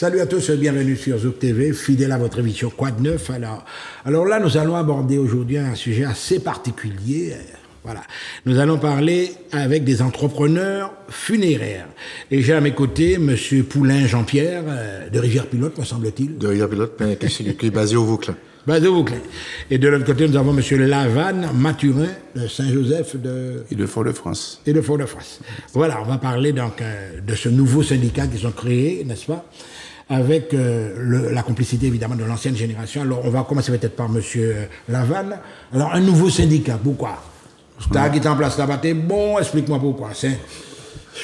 Salut à tous, bienvenue sur Zouk TV, fidèle à votre émission Quoi de neuf. Alors là, nous allons aborder aujourd'hui un sujet assez particulier. Voilà. Nous allons parler avec des entrepreneurs funéraires. Et j'ai à mes côtés M. Poulain Jean-Pierre, de Rivière-Pilote, me semble-t-il. De Rivière-Pilote, mais qui est basé au Vauclin. Basé au Vauclin. Et de l'autre côté, nous avons M. Lavanne Mathurin, de Saint-Joseph et de Fort-de-France. Et de Fort-de-France. Voilà, on va parler donc de ce nouveau syndicat qu'ils ont créé, n'est-ce pas, avec la complicité évidemment de l'ancienne génération. Alors on va commencer peut-être par M. Lavanne. Alors un nouveau syndicat, pourquoi? T'as qui est en place là-bas, bon, explique-moi pourquoi. C'est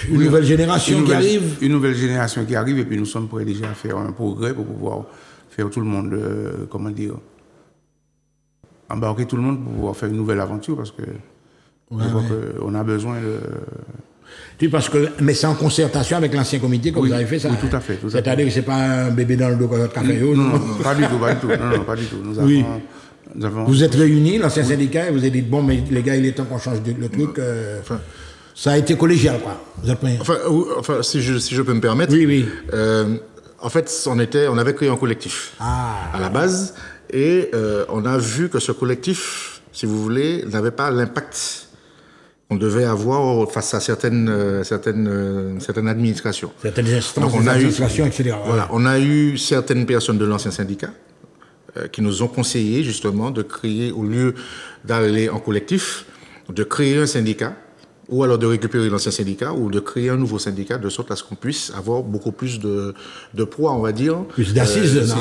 une nouvelle génération qui arrive. Une nouvelle génération qui arrive et puis nous sommes prêts déjà à faire un progrès pour pouvoir faire tout le monde, comment dire, embarquer tout le monde pour pouvoir faire une nouvelle aventure parce que je crois qu'on a besoin de... Oui, parce que, mais c'est en concertation avec l'ancien comité que vous avez fait ça. Oui, tout à fait. C'est-à-dire que c'est pas un bébé dans le dos comme votre café. Non, pas du tout, pas du tout. Non, pas du tout. Nous avons... Vous êtes réunis, l'ancien syndicat, et vous avez dit, bon, mais les gars, il est temps qu'on change le truc. Ça a été collégial, quoi. Vous êtes enfin si je peux me permettre. Oui. En fait, on avait créé un collectif à la base, et on a vu que ce collectif, si vous voulez, n'avait pas l'impact qu'on devait avoir face à certaines administrations. Certaines instances, administrations, etc. Voilà, on a eu certaines personnes de l'ancien syndicat qui nous ont conseillé justement de créer, au lieu d'aller en collectif, de créer un syndicat, ou alors de récupérer l'ancien syndicat, ou de créer un nouveau syndicat, de sorte à ce qu'on puisse avoir beaucoup plus de poids, on va dire. Plus d'assises,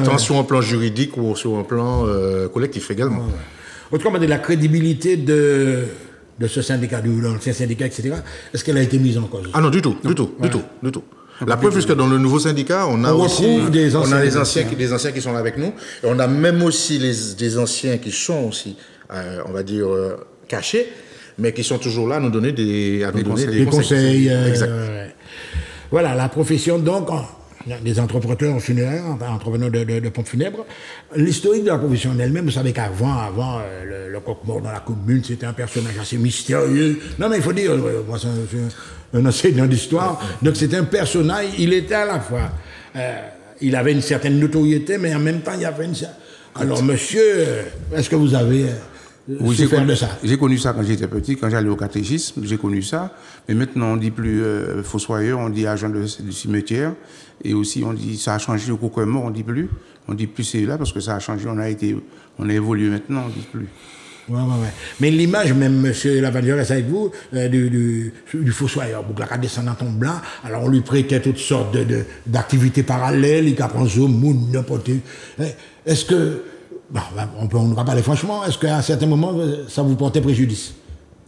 tant sur un plan juridique ou sur un plan collectif également. Autrement dit, la crédibilité de ce syndicat, de l'ancien syndicat, etc., est-ce qu'elle a été mise en cause? Ah non, du tout. La preuve, puisque dans le nouveau syndicat, on a les anciens qui sont là avec nous, et on a même aussi des anciens qui sont aussi, on va dire, cachés, mais qui sont toujours là à nous donner des conseils. Exact. Voilà, la profession, donc, des entrepreneurs funéraires, entrepreneurs de pompes funèbres. L'historique de la profession elle-même, vous savez qu'avant, le coq-mort dans la commune, c'était un personnage assez mystérieux. Non, mais il faut dire, moi, c'est un enseignant d'histoire. Donc, c'était un personnage, il était à la fois, il avait une certaine notoriété, mais en même temps, il y avait une... Alors, monsieur, est-ce que vous avez... Oui, j'ai connu ça quand j'étais petit, quand j'allais au catéchisme, j'ai connu ça. Mais maintenant, on ne dit plus fossoyeur, on dit agent du cimetière. Et aussi, on dit, ça a changé au coq mort, on ne dit plus. On dit plus c'est là parce que ça a changé, on a évolué maintenant, on ne dit plus. Ouais. Mais l'image, même, monsieur Lavanne, je reste avec vous, du fossoyeur, pour la descendre dans ton blanc, alors on lui prêtait toutes sortes d'activités parallèles, il apprend monde, n'importe où. Est-ce que, on ne va pas parler franchement, est-ce qu'à un certain moment, ça vous portait préjudice?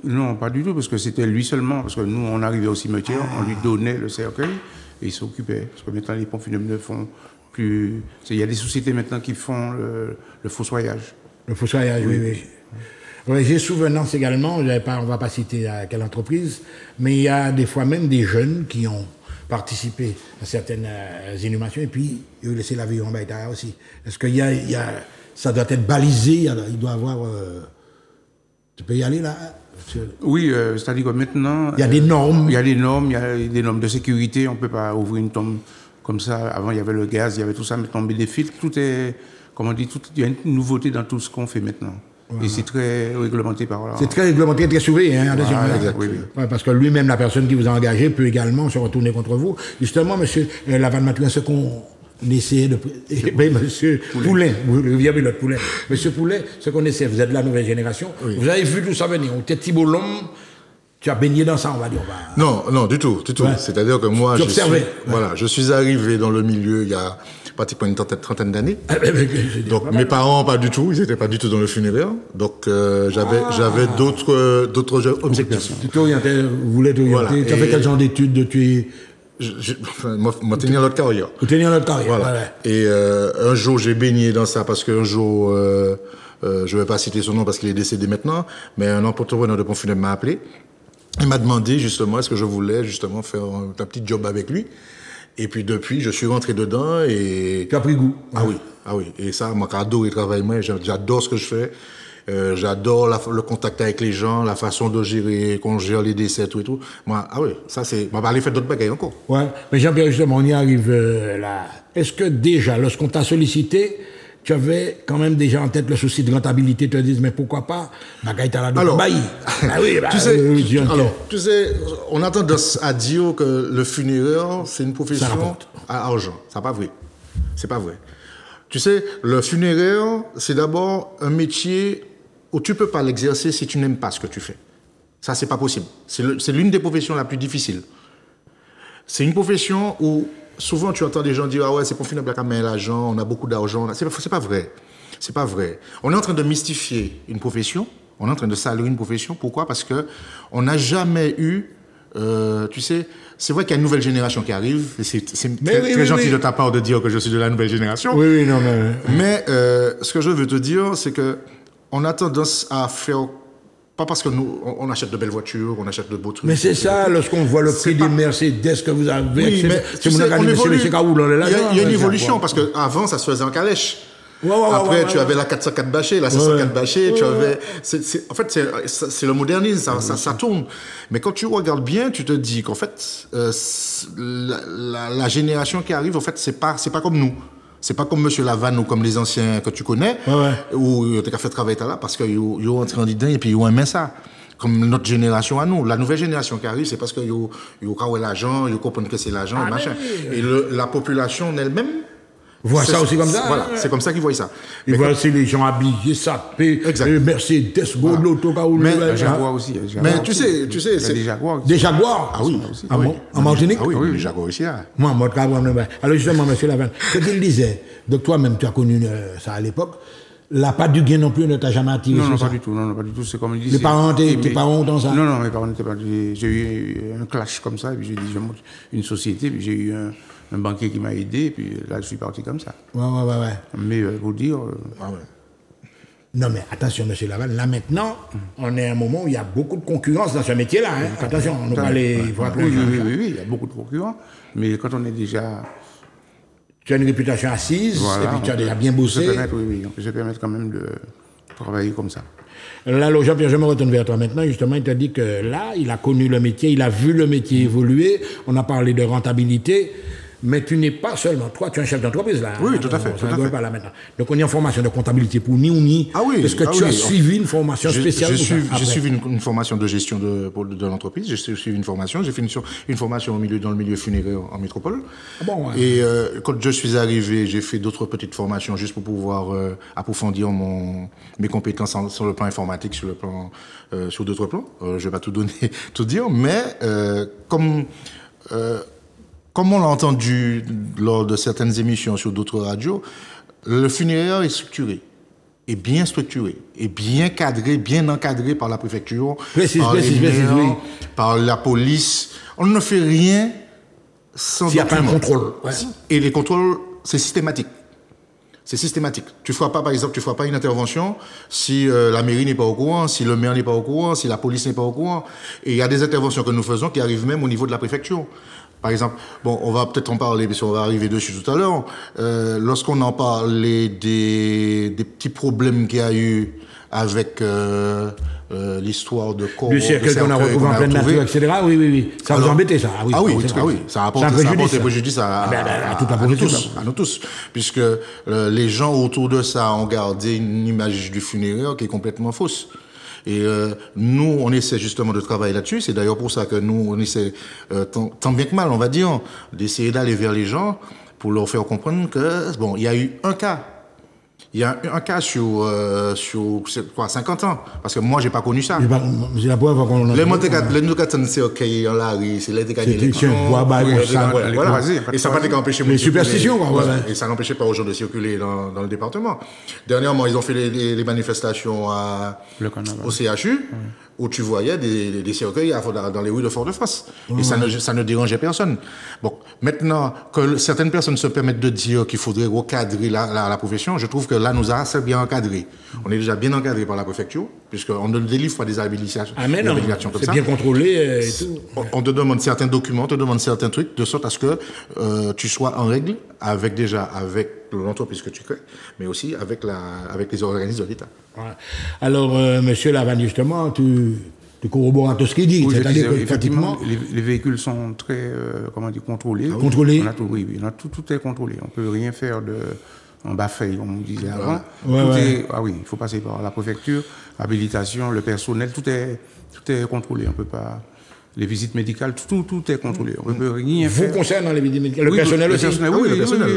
Non, pas du tout, parce que c'était lui seulement, parce que nous, on arrivait au cimetière, on lui donnait le cercueil, et il s'occupait. Parce que maintenant, les pompes funèbres ne font plus... Il y a des sociétés maintenant qui font le fossoyage. Le fossoyage, oui. J'ai souvenance également, on ne va pas citer à quelle entreprise, mais il y a des fois même des jeunes qui ont participé à certaines inhumations, et puis ils ont laissé la vie en baïta aussi. Est-ce qu'il y a ça doit être balisé, il doit avoir... Tu peux y aller là? Oui, c'est-à-dire que maintenant... Il y a des normes. Il y a des normes de sécurité, on ne peut pas ouvrir une tombe comme ça. Avant, il y avait le gaz, il y avait tout ça, maintenant, on met des filtres, tout est... Comment on dit, il y a une nouveauté dans tout ce qu'on fait maintenant. Voilà. Et c'est très réglementé par là. C'est très réglementé, très surveillé, hein, oui. Ouais, parce que lui-même, la personne qui vous a engagé, peut également se retourner contre vous. Justement, monsieur Lavanne Mathurin, ce qu'on essayait de... monsieur Poulain, Rivière-Pilote Poulain. Monsieur Poulain, ce qu'on essaie, vous êtes de la nouvelle génération, vous avez vu tout ça venir. Vous êtes Thibault Lhomme, tu as baigné dans ça, on va dire. Non, du tout. Ouais. C'est-à-dire que moi, je suis arrivé dans le milieu il y a pratiquement une trentaine d'années. Donc mes parents, pas du tout, ils n'étaient pas du tout dans le funéraire. Donc j'avais d'autres objectifs. Tu t'orientais, vous voulez t'orienter. Voilà. Tu as fait quel genre d'études moi, tenir notre carrière. Vous tenir notre carrière. Voilà. Et un jour, j'ai baigné dans ça parce qu'un jour, je ne vais pas citer son nom parce qu'il est décédé maintenant, mais un entrepreneur de pompes funèbres m'a appelé. Il m'a demandé justement est-ce que je voulais justement faire un petit job avec lui. Et puis depuis, je suis rentré dedans et... Tu as pris goût. Ah oui. Et ça, moi, j'adore le travail, moi, j'adore ce que je fais. J'adore le contact avec les gens, la façon de gérer, qu'on gère les décès, tout et tout. Moi, ah oui, ça c'est... On va aller faire d'autres bagailles encore. Ouais, mais Jean-Pierre, justement, on y arrive là. Est-ce que déjà, lorsqu'on t'a sollicité, tu avais quand même déjà en tête le souci de rentabilité, tu te dis, mais pourquoi pas, bagaille t'as la alors, tu sais, on a tendance à dire que le funéraire, c'est une profession à argent. C'est pas vrai. C'est pas vrai. Tu sais, le funéraire, c'est d'abord un métier où tu peux pas l'exercer si tu n'aimes pas ce que tu fais. Ça, c'est pas possible. C'est l'une des professions la plus difficiles. C'est une profession où souvent tu entends des gens dire ah ouais, c'est pour finir avec l'argent, on a beaucoup d'argent. C'est pas vrai. C'est pas vrai. On est en train de mystifier une profession, on est en train de saluer une profession. Pourquoi? Parce que on n'a jamais eu, tu sais, c'est vrai qu'il y a une nouvelle génération qui arrive. Et c'est très gentil de ta part de dire que je suis de la nouvelle génération. Oui, non, mais ce que je veux te dire, c'est que on a tendance à faire. Pas parce que nous, on achète de belles voitures, on achète de beaux trucs. Mais c'est ça, lorsqu'on voit le prix des Mercedes que vous avez. Oui, mais on évolue. Il y a une évolution, parce qu'avant, ça se faisait en calèche. Après, tu avais la 404 bâchée, la 504 bâchée, tu avais... en fait, c'est le modernisme, ça tourne. Mais quand tu regardes bien, tu te dis qu'en fait, la génération qui arrive, en fait, c'est pas comme nous. C'est pas comme M. Lavanne ou comme les anciens que tu connais, où tu as fait travailler là, parce qu'ils ont entré dedans et puis ils ont aimé ça. Comme notre génération à nous. La nouvelle génération qui arrive, c'est parce qu'ils ont l'argent, ils comprennent que c'est l'argent, et machin. Et la population en elle-même, voit ça aussi comme ça. Voilà, c'est comme ça qu'ils voient ça. Ils voient aussi les gens habillés, sapés, Mercedes, l'auto, mais Jaguar aussi. Mais tu sais, c'est des Jaguars. Des Jaguars? Ah oui. En Martinique? Ah oui, les Jaguars aussi. Moi, en mode alors justement, M. Lavanne, ce qu'il disait, donc toi-même, tu as connu ça à l'époque, la patte du gain non plus ne t'a jamais attiré? Non, pas du tout. Non, pas du tout. C'est comme il dit. Tes parents ont ça? Non, mes parents n'étaient pas. J'ai eu un clash comme ça, et puis j'ai dit, je monte une société, puis j'ai eu un banquier qui m'a aidé, et puis là, je suis parti comme ça. Ouais. Mais pour dire... Non, mais attention, M. Lavanne, là maintenant, on est à un moment où il y a beaucoup de concurrence dans ce métier-là. Hein. Attention, on ne va pas les... Oui, il y a beaucoup de concurrents, mais quand on est déjà... Tu as une réputation assise, et puis tu as déjà bien bossé. Je peux permettre quand même de travailler comme ça. Là, Jean-Pierre, je me retourne vers toi maintenant. Justement, il t'a dit que là, il a connu le métier, il a vu le métier évoluer. On a parlé de rentabilité. Mais tu n'es pas seulement, toi, tu es un chef d'entreprise là. Oui, tout à fait. Ça ne doit pas là maintenant. Donc on est en formation de comptabilité pour ni ou ni. Ah oui. Est-ce que tu as suivi une formation spéciale? J'ai suivi une formation de gestion de l'entreprise. J'ai suivi une formation. J'ai fait une formation dans le milieu funéraire en métropole. Ah bon, ouais. Et quand je suis arrivé, j'ai fait d'autres petites formations juste pour pouvoir approfondir mes compétences sur le plan informatique, sur d'autres plans. Je ne vais pas tout dire, mais comme on l'a entendu lors de certaines émissions sur d'autres radios, le funéraire est structuré, est bien structuré, est bien cadré, bien encadré par la préfecture, par la police. On ne fait rien sans s'il n'y a pas un contrôle. Ouais. Et les contrôles, c'est systématique. C'est systématique. Tu ne feras pas, par exemple, une intervention si la mairie n'est pas au courant, si le maire n'est pas au courant, si la police n'est pas au courant. Et il y a des interventions que nous faisons qui arrivent même au niveau de la préfecture. Par exemple, on va peut-être en parler, parce qu'on va arriver dessus tout à l'heure. Lorsqu'on en parlait des petits problèmes qu'il y a eu avec l'histoire de corps, du cercueil qu'on a retrouvé en pleine nature, etc. Oui. Ça vous embêtait, ça? Ça a apporté préjudice à nous tous. Puisque les gens autour de ça ont gardé une image du funéraire qui est complètement fausse. Et nous, on essaie justement de travailler là-dessus. C'est d'ailleurs pour ça que nous, on essaie, tant bien que mal, on va dire, d'essayer d'aller vers les gens pour leur faire comprendre que, il y a eu un cas. Il y a un cas sur 50 ans. Parce que moi, j'ai pas connu ça. C'est la première fois qu'on a... Les Montecatons, c'est OK, en la rue, c'est l'élection. Et ça n'a pas empêché... Les superstitions, quoi. Et ça n'empêchait pas aux gens de circuler dans le département. Dernièrement, ils ont fait les manifestations au CHU, où tu voyais des cercueils dans les rues de Fort-de-France. Et ça ne dérangeait personne. Bon, maintenant, que certaines personnes se permettent de dire qu'il faudrait recadrer la profession, je trouve que là, nous a assez bien encadré. On est déjà bien encadré par la préfecture, puisqu'on ne délivre pas des habilitations comme ça. C'est bien contrôlé et tout. On te demande certains documents, on te demande certains trucs, de sorte à ce que tu sois en règle avec l'entreprise que tu crées, mais aussi avec les organismes de l'État. Ouais. Alors, monsieur Lavanne, justement, tu corrobores tout ce qu'il dit. Oui, c'est-à-dire que, effectivement, les véhicules sont très contrôlés. Contrôlés. Oui, tout est contrôlé. On ne peut rien faire en bas-feuille, comme on disait avant. Il faut passer par la préfecture, habilitation, le personnel, tout est contrôlé. On peut pas. Les visites médicales, tout est contrôlé. On ne peut rien faire. Vous concernant les visites médicales, le personnel aussi. Le personnel,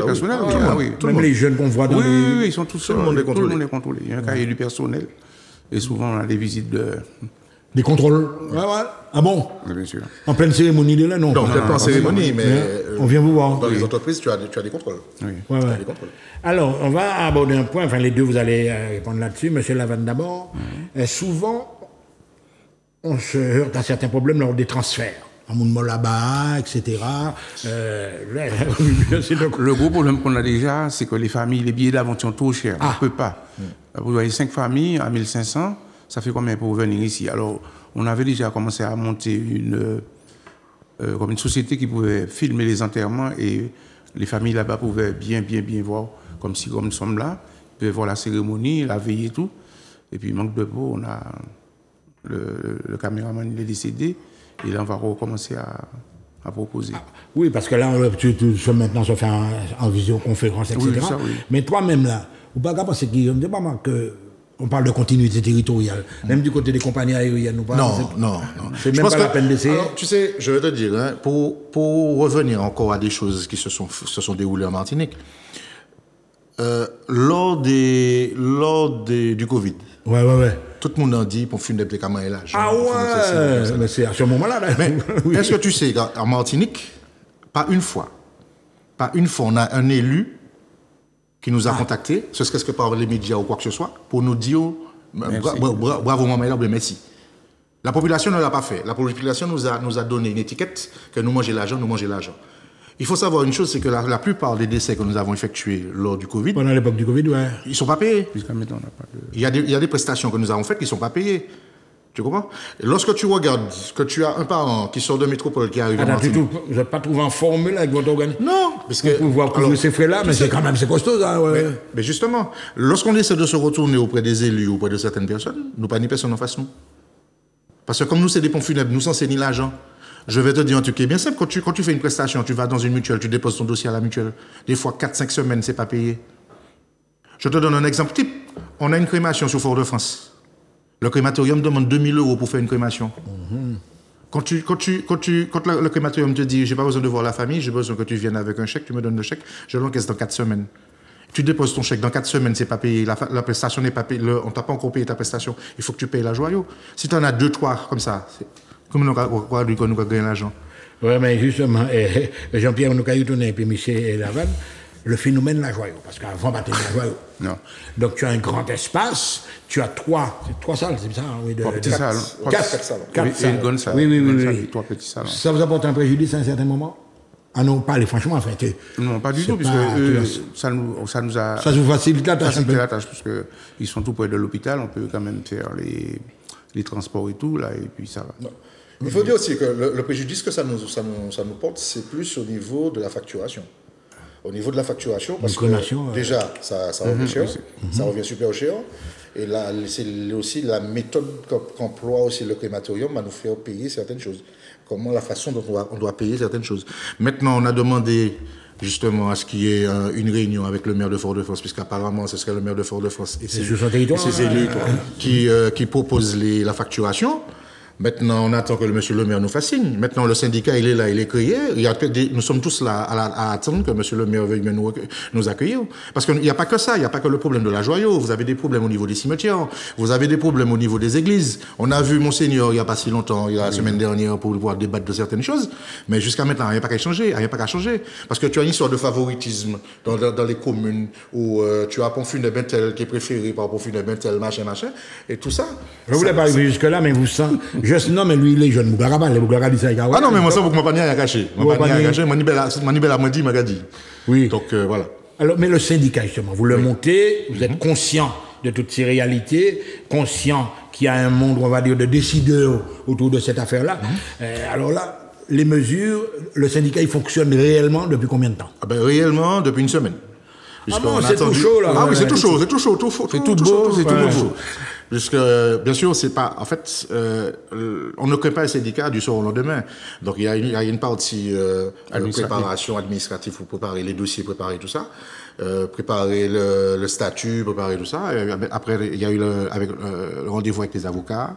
oui. Même les jeunes qu'on voit dans Oui, ils sont tous seuls. Tout le monde est contrôlé. Il y a un cahier du personnel. Et souvent, on a des visites des contrôles. Ah bon? Oui, bien sûr. En pleine cérémonie de là, non? Non, peut-être pas en cérémonie, mais on vient vous voir. Dans les entreprises, tu as des contrôles. Oui. Ouais. Des contrôles. Alors, on va aborder un point, enfin les deux, vous allez répondre là-dessus. Monsieur Lavanne d'abord. Souvent, on se heurte à certains problèmes lors des transferts. À Mounmo là-bas, etc. Le gros problème qu'on a déjà, c'est que les familles, les billets d'avion sont trop chers. On ne peut pas. Vous voyez 5 familles à 1500, ça fait combien pour venir ici? Alors, on avait déjà commencé à monter comme une société qui pouvait filmer les enterrements et les familles là-bas pouvaient bien voir, comme nous sommes là, ils pouvaient voir la cérémonie, la veille et tout. Et puis, manque de peau, on a le caméraman, il est décédé. Et là, on va recommencer à proposer. Oui, parce que là, maintenant, ça fait en visioconférence, etc. Oui, ça, oui. Mais toi-même, là, vous ne pouvez pas penser qu'on parle de continuité territoriale. Même du côté des compagnies aériennes, nous parlons. Non. C'est même pas la peine d'essayer. Alors, tu sais, je vais te dire, hein, pour revenir encore à des choses qui se sont déroulées en Martinique, lors du Covid, tout le monde a dit pour funéraire des camarades là. Ah ouais, mais c'est à ce moment-là. Mais est-ce que tu sais qu'en Martinique, pas une fois, on a un élu qui nous a contactés, ce serait-ce que par les médias ou quoi que ce soit, pour nous dire bravo maman, merci. La population ne l'a pas fait. La population nous a donné une étiquette que nous mangeons l'argent. Il faut savoir une chose, c'est que la plupart des décès que nous avons effectués lors du Covid, pendant l'époque du Covid, ils ne sont pas payés. Jusqu'à maintenant, on n'a pas de... Il y a des prestations que nous avons faites qui ne sont pas payées. Tu comprends? Et lorsque tu regardes que tu as un parent qui sort de métropole qui arrive en Martinique... Vous n'avez pas trouvé en formule avec votre organisme? Non, parce que... Pour pouvoir couvrir ces frais-là, mais c'est quand même costaud. Hein, ouais. Mais justement, lorsqu'on essaie de se retourner auprès des élus, auprès de certaines personnes, nous pas ni personne en face nous. Parce que comme nous, c'est des pompes funèbres, nous, c'est ni l'argent. Je vais te dire un truc qui est bien simple. Quand tu fais une prestation, tu vas dans une mutuelle, tu déposes ton dossier à la mutuelle. Des fois, 4-5 semaines, c'est pas payé. Je te donne un exemple type. On a une crémation sur Fort-de-France. Le crématorium demande 2 000 € pour faire une crémation. Quand le crématorium te dit, j'ai pas besoin de voir la famille, j'ai besoin que tu viennes avec un chèque, tu me donnes le chèque, je l'encaisse dans 4 semaines. Tu déposes ton chèque, dans 4 semaines, c'est pas payé, la prestation n'est pas payée, on t'a pas encore payé ta prestation, il faut que tu payes la joyau. Si tu en as 2-3 comme ça, comme nous avons gagné l'argent. Oui, mais justement, Jean-Pierre Noukayoutoune et puis Michel Lavanne, le phénomène la joyau, parce qu'avant, pas la joyau. Non. Donc tu as un grand espace, tu as 3 salles, c'est ça? Oui, 3 petits salles. 4 salles. 4 salles. Et une grande salle. Oui. 3 petits salles. Ça vous apporte un préjudice à un certain moment? Ah non, pas franchement, en fait. Non, pas du tout, puisque ça nous a... Ça vous facilite la tâche. Parce qu'ils sont tout près de l'hôpital, on peut quand même faire les transports et tout, là, et puis ça va. Non. Il faut dire aussi que le préjudice que ça nous porte, c'est plus au niveau de la facturation. Au niveau de la facturation, parce que déjà, ça revient cher, ça revient super cher. Et là, c'est aussi la méthode qu'emploie aussi le crématorium à nous faire payer certaines choses. Comment la façon dont on doit payer certaines choses. Maintenant, on a demandé justement à ce qu'il y ait une réunion avec le maire de Fort-de-France, puisqu'apparemment ce serait le maire de Fort-de-France et ses élus qui proposent la facturation. Maintenant, on attend que le monsieur le maire nous fasse signe. Maintenant, le syndicat, il est là, il est créé. Nous sommes tous là à attendre que monsieur le maire veuille nous accueillir. Parce qu'il n'y a pas que ça, il n'y a pas que le problème de la joyau. Vous avez des problèmes au niveau des cimetières. Vous avez des problèmes au niveau des églises. On a vu Monseigneur il n'y a pas si longtemps, la semaine dernière, pour pouvoir débattre de certaines choses. Mais jusqu'à maintenant, il n'y a pas qu'à changer. Parce que tu as une sorte de favoritisme dans les communes où tu as Pont-Funèbre Bentel qui est préféré par Pont-Funèbre Bentel, machin. Et tout ça. Je ne voulais pas arriver jusque-là, mais vous sentez. Non, mais lui, il est jeune. Ah non, mais moi, ça, vous ne m'avez pas rien à cacher. Je m'en dit. Oui. Donc, voilà. Alors, mais le syndicat, justement, vous le montez, vous êtes conscient de toutes ces réalités, conscient qu'il y a un monde, on va dire, de décideurs autour de cette affaire-là. Alors là, les mesures, le syndicat, il fonctionne réellement depuis combien de temps? Réellement, depuis une semaine. Ah non, c'est tout chaud, là. Ah oui, c'est tout chaud, c'est tout chaud, c'est tout beau, c'est tout beau. Puisque, bien sûr, c'est pas, en fait, on ne crée pas un syndicat du soir au lendemain. Donc, il y a une partie, préparation administrative pour préparer les dossiers, préparer tout ça, préparer le statut, préparer tout ça. Et après, il y a eu le rendez-vous avec les avocats.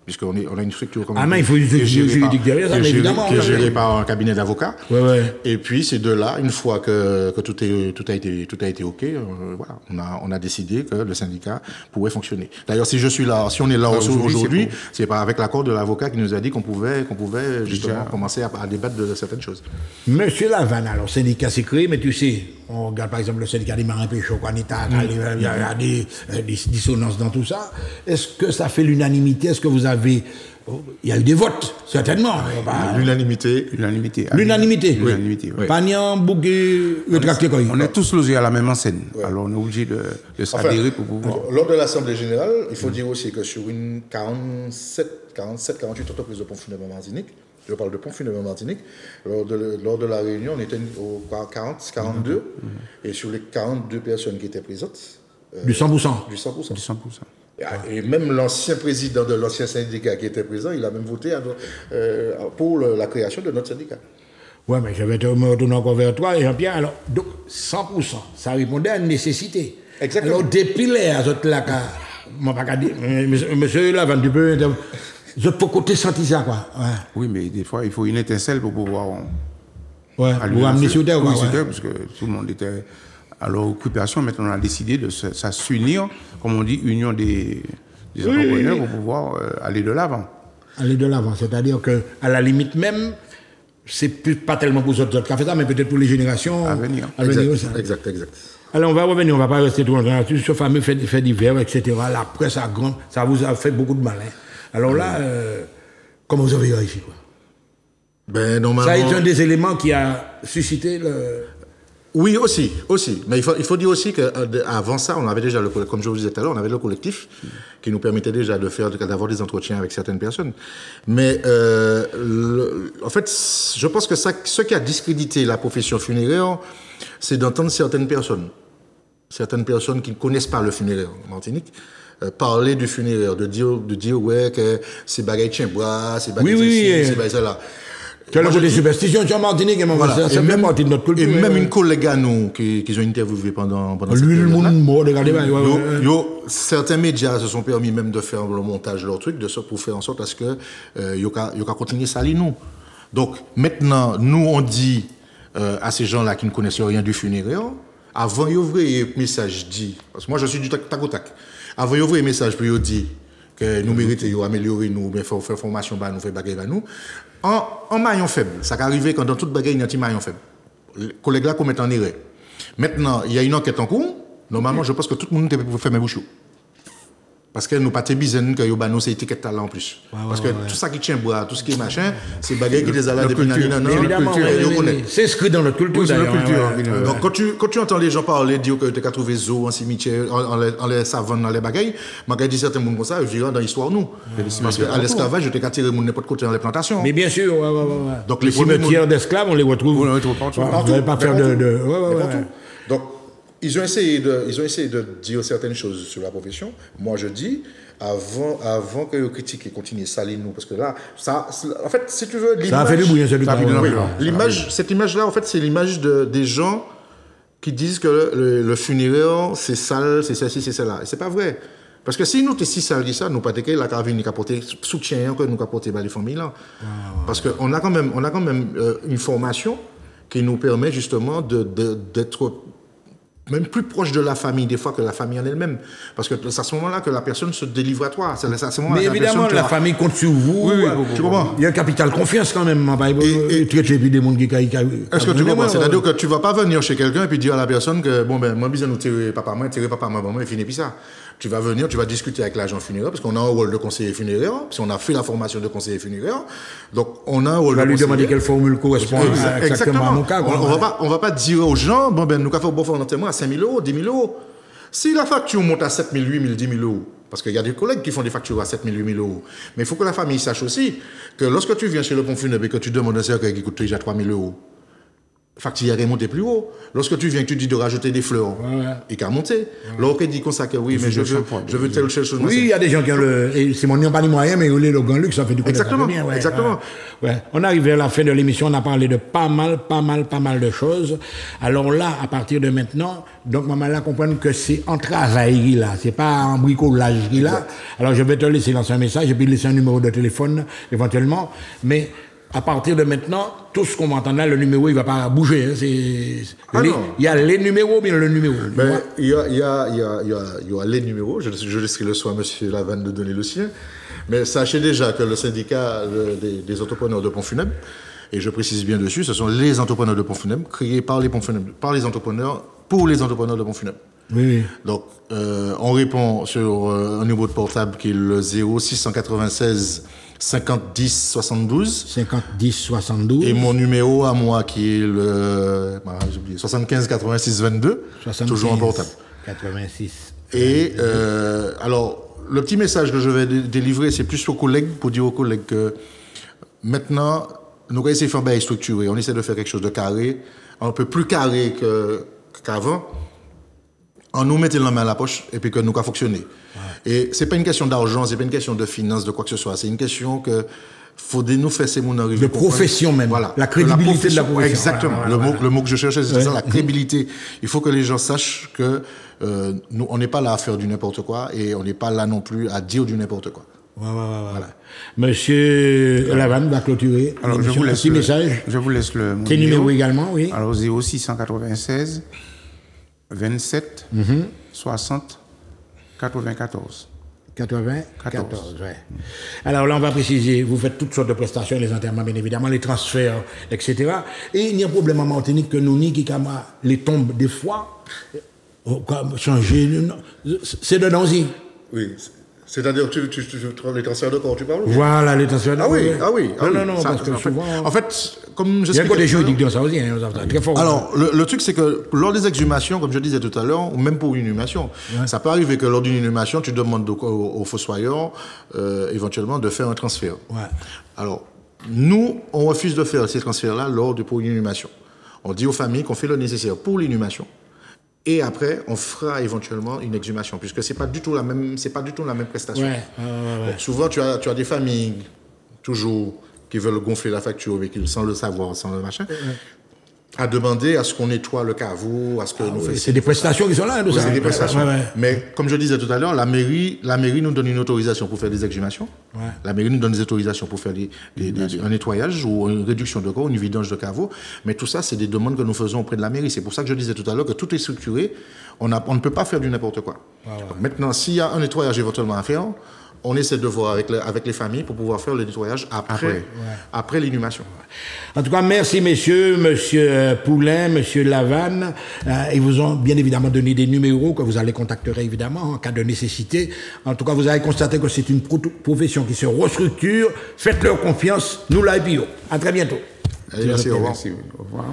Puisqu'on a une structure comme mais il faut une juridique derrière ça, évidemment. Qui est gérée par un cabinet d'avocats. Ouais. Et puis, c'est de là, une fois que tout a été OK, voilà, on a décidé que le syndicat pouvait fonctionner. D'ailleurs, si on est là aujourd'hui, c'est pas avec l'accord de l'avocat qui nous a dit qu'on pouvait justement commencer à débattre de certaines choses. Monsieur Lavanne, alors, le syndicat s'est créé, mais tu sais, on regarde par exemple le syndicat des marins pêcheurs, il y a des dissonances dans tout ça. Est-ce que ça fait l'unanimité? Est-ce que vous avez... Il y a eu des votes, certainement. L'unanimité. Oui. Pagnan, Bougué, rétracté quoi. On est tous logés à la même enseigne. Ouais. Alors on est obligé de s'adhérer pour pouvoir... Lors de l'Assemblée générale, il faut dire aussi que sur une 48 entreprises de pompes funèbres en Martinique, je parle de pompes funèbres en Martinique, lors de la réunion, on était au 42, et sur les 42 personnes qui étaient présentes... Du 100%. Et même l'ancien président de l'ancien syndicat qui était présent, il a même voté pour la création de notre syndicat. Oui, mais je vais me retourner encore vers toi, Jean-Pierre. Alors, donc, 100%, ça répondait à une nécessité. Exactement. Alors, depuis là, monsieur Lavanne, tu peux... Je peux côté sentir ça, quoi. Ouais. Oui, mais des fois, il faut une étincelle pour pouvoir... pour amener sur terre, quoi. Parce que tout le monde était... à leur occupation. Maintenant, on a décidé de s'unir, comme on dit, union des entrepreneurs pour pouvoir aller de l'avant. Aller de l'avant, c'est-à-dire qu'à la limite même, c'est pas tellement pour autres qui a fait ça, mais peut-être pour les générations à venir. Exact. Alors, on va revenir, on ne va pas rester tout longtemps là-dessus, ce fameux fait divers, etc. La presse a grand, ça vous a fait beaucoup de mal. Hein. Alors là, comment vous avez réagi, quoi? Normalement... Ça a été un des éléments qui a suscité le... Oui, aussi. Mais il faut dire aussi qu'avant ça, on avait déjà, comme je vous disais tout à l'heure, on avait le collectif qui nous permettait déjà d'avoir des entretiens avec certaines personnes. Mais en fait, je pense que ce qui a discrédité la profession funéraire, c'est d'entendre certaines personnes qui ne connaissent pas le funéraire en Martinique, parler du funéraire, de dire ouais, que c'est bagaille tien bois, c'est bagaille c'est bagaille ça là. Tu as des superstitions, tu as Martinique, ça fait partie de notre culture. Et même une collègue à nous qui ont interviewé pendant cette période. Le monde mort, regardez. Certains médias se sont permis même de faire le montage de leur truc, pour faire en sorte à ce que ils continuent à salir nous. Donc maintenant, nous on dit à ces gens-là qui ne connaissent rien du funéraire, avant d'ouvrir un message dit, parce que moi je suis du tac au tac, avant d'ouvrir un message pour dire que nous méritons d'améliorer nous, bien faire formation, nous faire bagaille nous. En maillon faible, ça peut arriver quand dans toute bagaille, il y a un petit maillon faible. Les collègues là commettent en erreur. Maintenant, il y a une enquête en cours. Normalement, je pense que tout le monde peut faire mes bouchons. Parce que nous pas besoin que nous ces étiquettes là en plus. Parce que tout ça qui tient bois, tout ce qui est machin, c'est bagaille qui les a là depuis évidemment, c'est inscrit dans notre culture. Donc quand tu entends les gens parler, dire que tu as trouvé zoo en cimetière, en les savanes, dans les bagailles, je dis certains gens comme ça, je dirais dans l'histoire nous. Parce qu'à l'esclavage, je t'ai tiré n'importe côté dans les plantations. Mais bien sûr, donc les cimetières d'esclaves, on les retrouve. On ne va pas faire de. Donc ils ont essayé de dire certaines choses sur la profession. Moi, je dis, avant que les critiques continuent à salir nous, parce que là, en fait, si tu veux, l'image... Ça a fait du bruit, cette image-là, en fait, c'est l'image des gens qui disent que le funéraire, c'est sale, c'est ceci, c'est cela. Et c'est pas vrai. Parce que si nous sommes si sales que ça, nous pas que la carvine nous apporter soutien que nous apporter les familles là. Parce qu'on a quand même une formation qui nous permet justement d'être même plus proche de la famille, des fois, que la famille en elle-même. Parce que c'est à ce moment-là que la personne se délivre à toi. Mais évidemment, la famille compte sur vous. Oui, tu comprends. Il y a un capital confiance quand même. Est-ce que tu comprends? C'est-à-dire que tu ne vas pas venir chez quelqu'un et puis dire à la personne que, moi, besoin de tirer papa, et finir puis ça. Tu vas venir, tu vas discuter avec l'agent funéraire, parce qu'on a un rôle de conseiller funéraire, parce qu'on a fait la formation de conseiller funéraire. Donc, on a un rôle de conseiller. Tu vas lui demander quelle formule correspond exactement à mon cas. On va pas dire aux gens, nous avons fait un bon fonds à 5 000 euros, 10 000 euros. Si la facture monte à 7 000, 8 000, 10 000 euros, parce qu'il y a des collègues qui font des factures à 7 000, 8 000 euros, mais il faut que la famille sache aussi que lorsque tu viens chez le pont funèbre et que tu demandes un cercueil qui coûte déjà 3 000 euros, facture est montée plus haut. Lorsque tu viens, tu dis de rajouter des fleurs, et qu'à monter. Lorsque tu dis comme ça que oui, mais je veux telle chose. Oui, il y a des gens qui ont c'est mon pas ni moyen, mais ils ont le grand luxe, ça fait du coup. Exactement, bien, exactement. Ouais. On arrive vers la fin de l'émission, on a parlé de pas mal de choses. Alors là, à partir de maintenant, donc maman là comprendre que c'est en travail là, c'est pas en bricolage là. Alors je vais te laisser lancer un message et puis laisser un numéro de téléphone éventuellement, mais à partir de maintenant, tout ce qu'on va entendre là, le numéro, il ne va pas bouger. Hein, il y a les numéros, bien le numéro. Il y a les numéros. Je laisserai le soin à M. Lavanne de donner le sien. Mais sachez déjà que le syndicat des entrepreneurs de pompes funèbres, et je précise bien dessus, ce sont les entrepreneurs de pompes funèbres, créés par les pompes funèbres, par les entrepreneurs, pour les entrepreneurs de pompes funèbres. Oui. Donc, on répond sur un numéro de portable qui est le 0696 50 10 72. 50 10 72. Et mon numéro à moi qui est le 75 86 22. 75, toujours en portable. 86. Et alors, le petit message que je vais délivrer, c'est plus aux collègues, pour dire aux collègues que maintenant, nous allons essayer de faire un bail structuré. On essaie de faire quelque chose de carré, un peu plus carré qu'avant. On nous mettait la main à la poche et puis que nous avons fonctionné. Ouais. Et c'est pas une question d'argent, c'est pas une question de finance, de quoi que ce soit. C'est une question que faut nous faire ces mots arriver. De profession même. Voilà. La crédibilité de la profession. Exactement. Le mot que je cherchais, c'est ça, la crédibilité. Il faut que les gens sachent que nous, on n'est pas là à faire du n'importe quoi et on n'est pas là non plus à dire du n'importe quoi. Voilà. Monsieur Lavanne va clôturer. Alors, je vous laisse message. Je vous laisse le numéro. Numéro également, oui. Alors, 0696 27 60 94. 94, ouais. Alors là, on va préciser, vous faites toutes sortes de prestations, les enterrements, bien évidemment, les transferts, etc. Et il y a un problème en Martinique que nous, qui les tombes des fois, changer, c'est de danger. Oui. C'est-à-dire, tu les transferts de corps, tu parles? Voilà, les transferts de corps. Ah oui. Non, parce que souvent... En fait, comme je il y a un côté juridique dans ça aussi, hein, très fort. Alors, le truc, c'est que lors des exhumations, comme je disais tout à l'heure, ou même pour une inhumation, ça peut arriver que lors d'une inhumation, tu demandes au fossoyeur, éventuellement, de faire un transfert. Ouais. Alors, nous, on refuse de faire ces transferts-là pour une inhumation. On dit aux familles qu'on fait le nécessaire pour l'inhumation. Et après, on fera éventuellement une exhumation, puisque c'est pas du tout la même prestation. Ouais. Donc, souvent, tu as des familles toujours qui veulent gonfler la facture avec sans le savoir, sans le machin, à demander à ce qu'on nettoie le caveau, à ce que nous fassions. C'est des prestations qui sont là, c'est des prestations. Mais comme je disais tout à l'heure, la mairie nous donne une autorisation pour faire des exhumations. Ouais. La mairie nous donne des autorisations pour faire un nettoyage ou une réduction de corps, une vidange de caveau. Mais tout ça, c'est des demandes que nous faisons auprès de la mairie. C'est pour ça que je disais tout à l'heure que tout est structuré. On ne peut pas faire du n'importe quoi. Donc maintenant, s'il y a un nettoyage éventuellement à faire, on essaie de voir avec les familles pour pouvoir faire le nettoyage après l'inhumation. En tout cas, merci messieurs, monsieur Poulain, monsieur Lavanne. Ils vous ont bien évidemment donné des numéros que vous allez contacter évidemment en cas de nécessité. En tout cas, vous avez constaté que c'est une profession qui se restructure. Faites-leur confiance. Nous, là, et puis, à très bientôt. Allez, merci, au revoir. Merci, au revoir.